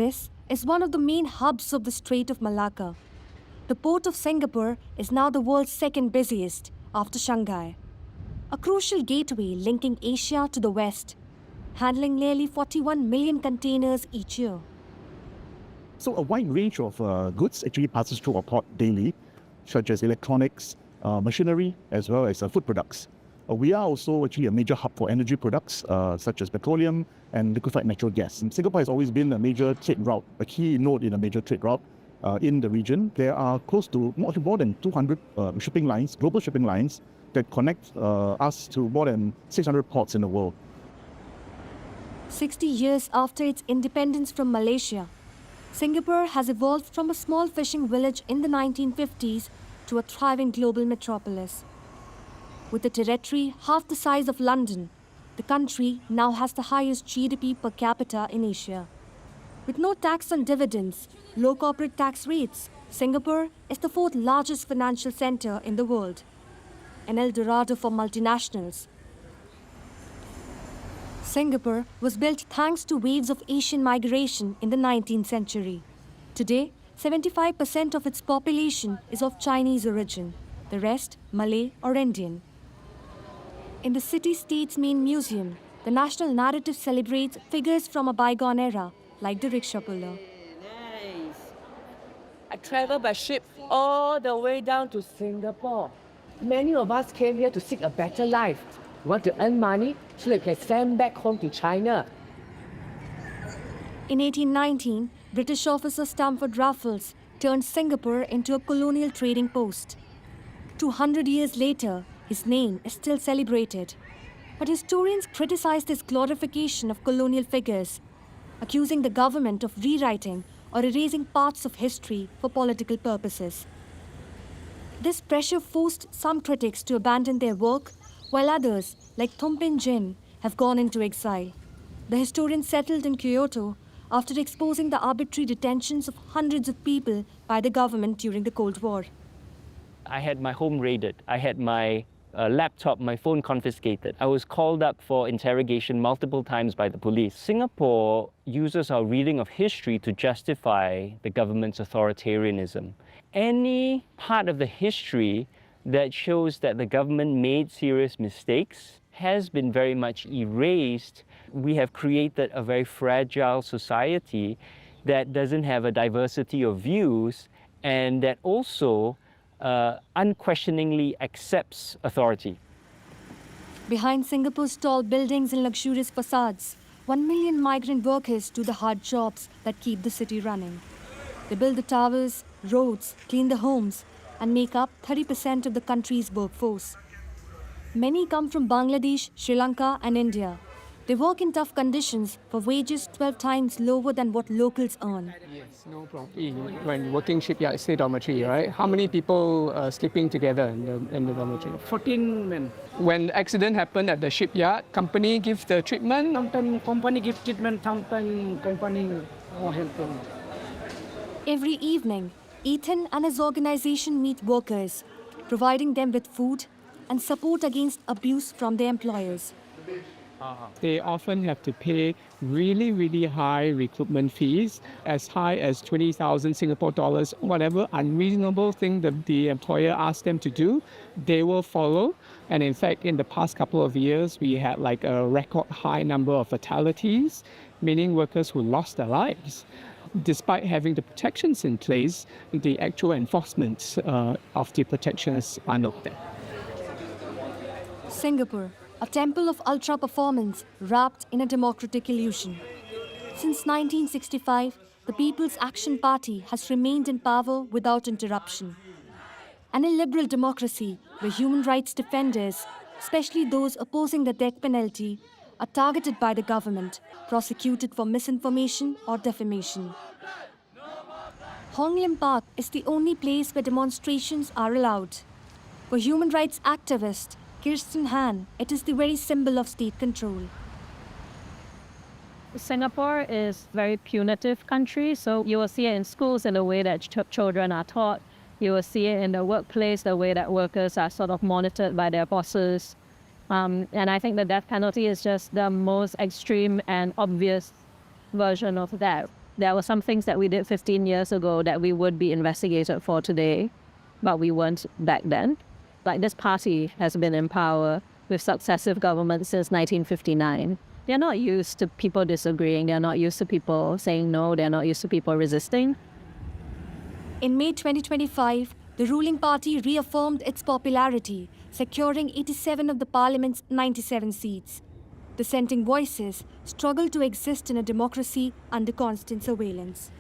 This is one of the main hubs of the Strait of Malacca. The port of Singapore is now the world's second busiest after Shanghai. A crucial gateway linking Asia to the West, handling nearly 41 million containers each year. So a wide range of goods actually passes through our port daily, such as electronics, machinery, as well as food products. We are also actually a major hub for energy products, such as petroleum and liquefied natural gas. And Singapore has always been a major trade route, a key node in a major trade route in the region. There are close to more than 200 shipping lines, global shipping lines, that connect us to more than 600 ports in the world. 60 years after its independence from Malaysia, Singapore has evolved from a small fishing village in the 1950s to a thriving global metropolis. With a territory half the size of London, the country now has the highest GDP per capita in Asia. With no tax on dividends, low corporate tax rates, Singapore is the fourth largest financial center in the world, an El Dorado for multinationals. Singapore was built thanks to waves of Asian migration in the 19th century. Today, 75% of its population is of Chinese origin, the rest Malay or Indian. In the city-state's main museum, the national narrative celebrates figures from a bygone era, like the rickshaw puller. Nice. I traveled by ship all the way down to Singapore. Many of us came here to seek a better life. We want to earn money so that we can send back home to China. In 1819, British officer Stamford Raffles turned Singapore into a colonial trading post. 200 years later, his name is still celebrated. But historians criticize this glorification of colonial figures, accusing the government of rewriting or erasing parts of history for political purposes. This pressure forced some critics to abandon their work, while others, like Thumpin Jin, have gone into exile. The historian settled in Kyoto after exposing the arbitrary detentions of hundreds of people by the government during the Cold War. I had my home raided. I had my laptop, my phone confiscated. I was called up for interrogation multiple times by the police. Singapore uses our reading of history to justify the government's authoritarianism. Any part of the history that shows that the government made serious mistakes has been very much erased. We have created a very fragile society that doesn't have a diversity of views and that also unquestioningly accepts authority. Behind Singapore's tall buildings and luxurious facades, 1 million migrant workers do the hard jobs that keep the city running. They build the towers, roads, clean the homes, and make up 30% of the country's workforce. Many come from Bangladesh, Sri Lanka, and India. They work in tough conditions for wages 12 times lower than what locals earn. Yes, no problem. When working shipyard, say dormitory, right? How many people sleeping together in the dormitory? 14 men. When accident happened at the shipyard, company give the treatment? Sometimes company give treatment, sometimes company no help them. Every evening, Ethan and his organization meet workers, providing them with food and support against abuse from their employers. They often have to pay really, really high recruitment fees, as high as 20,000 Singapore dollars. Whatever unreasonable thing that the employer asks them to do, they will follow. And in fact, in the past couple of years, we had like a record high number of fatalities, meaning workers who lost their lives. Despite having the protections in place, the actual enforcement of the protections are not there. Singapore, a temple of ultra-performance wrapped in a democratic illusion. Since 1965, the People's Action Party has remained in power without interruption. An illiberal democracy where human rights defenders, especially those opposing the death penalty, are targeted by the government, prosecuted for misinformation or defamation. Hong Lim Park is the only place where demonstrations are allowed. For human rights activist Kirsten Han, it is the very symbol of state control. Singapore is a very punitive country, so you will see it in schools in the way that children are taught. You will see it in the workplace, the way that workers are sort of monitored by their bosses. And I think the death penalty is just the most extreme and obvious version of that. There were some things that we did 15 years ago that we would be investigated for today, but we weren't back then. Like this party has been in power with successive governments since 1959. They're not used to people disagreeing. They're not used to people saying no. They're not used to people resisting. In May 2025, the ruling party reaffirmed its popularity, securing 87 of the parliament's 97 seats. Dissenting voices struggle to exist in a democracy under constant surveillance.